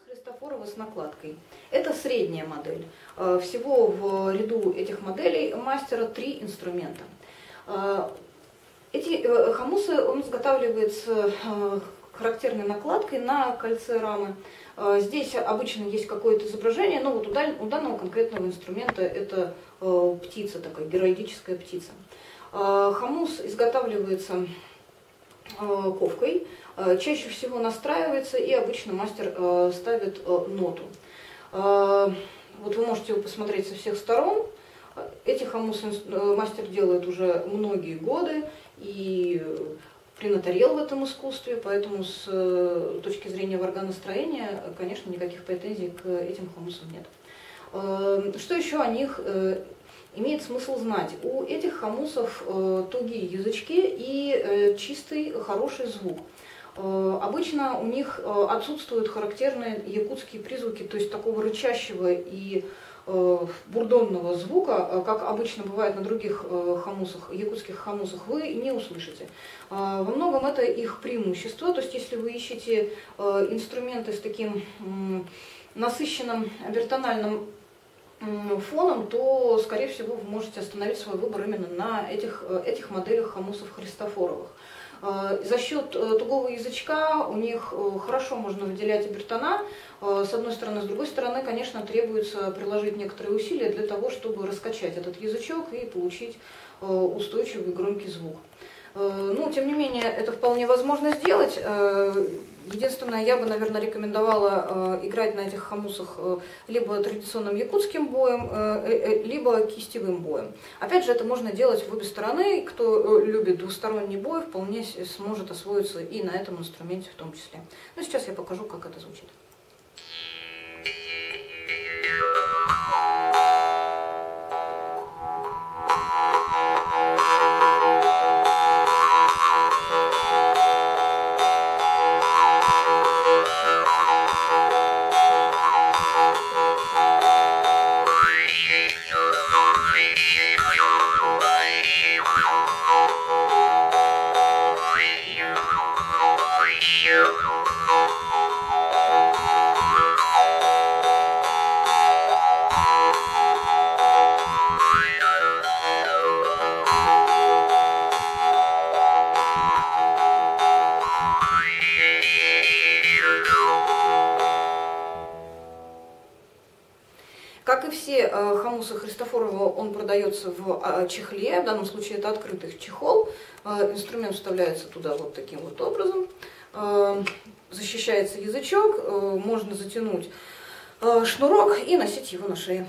Христофорова с накладкой. Это средняя модель. Всего в ряду этих моделей мастера 3 инструмента. Эти хомусы он изготавливает с характерной накладкой на кольце рамы. Здесь обычно есть какое-то изображение, но вот у данного конкретного инструмента это птица, такая геральдическая птица. Хомус изготавливается ковкой, чаще всего настраивается, и обычно мастер ставит ноту. Вот вы можете его посмотреть со всех сторон. Эти хомусы мастер делает уже многие годы и принаторел в этом искусстве, поэтому с точки зрения варганостроения, конечно, никаких претензий к этим хомусам нет. Что еще о них имеет смысл знать? У этих хомусов тугие язычки и чистый, хороший звук. Обычно у них отсутствуют характерные якутские призвуки, то есть такого рычащего и бурдонного звука, как обычно бывает на других хомусах, якутских хомусах, вы не услышите. Во многом это их преимущество, то есть если вы ищете инструменты с таким насыщенным обертональным фоном, то, скорее всего, вы можете остановить свой выбор именно на этих моделях хомусов Христофоровых. За счет тугого язычка у них хорошо можно выделять обертона, с одной стороны. С другой стороны, конечно, требуется приложить некоторые усилия для того, чтобы раскачать этот язычок и получить устойчивый громкий звук. Но, тем не менее, это вполне возможно сделать. Единственное, я бы, наверное, рекомендовала играть на этих хомусах либо традиционным якутским боем, либо кистевым боем. Опять же, это можно делать в обе стороны. Кто любит двусторонний бой, вполне сможет освоиться и на этом инструменте в том числе. Но сейчас я покажу, как это звучит. Как и все хомусы Христофорова, он продается в чехле, в данном случае это открытый чехол. Инструмент вставляется туда вот таким вот образом. Защищается язычок, можно затянуть шнурок и носить его на шее.